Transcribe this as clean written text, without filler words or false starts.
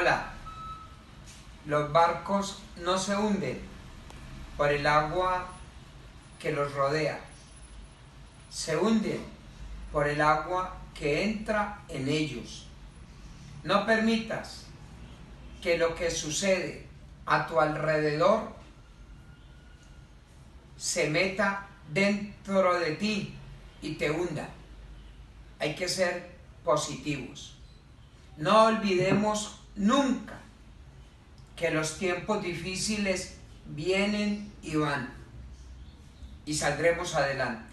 Hola, los barcos no se hunden por el agua que los rodea, se hunden por el agua que entra en ellos. No permitas que lo que sucede a tu alrededor se meta dentro de ti y te hunda. Hay que ser positivos. No olvidemos nunca que los tiempos difíciles vienen y van y saldremos adelante.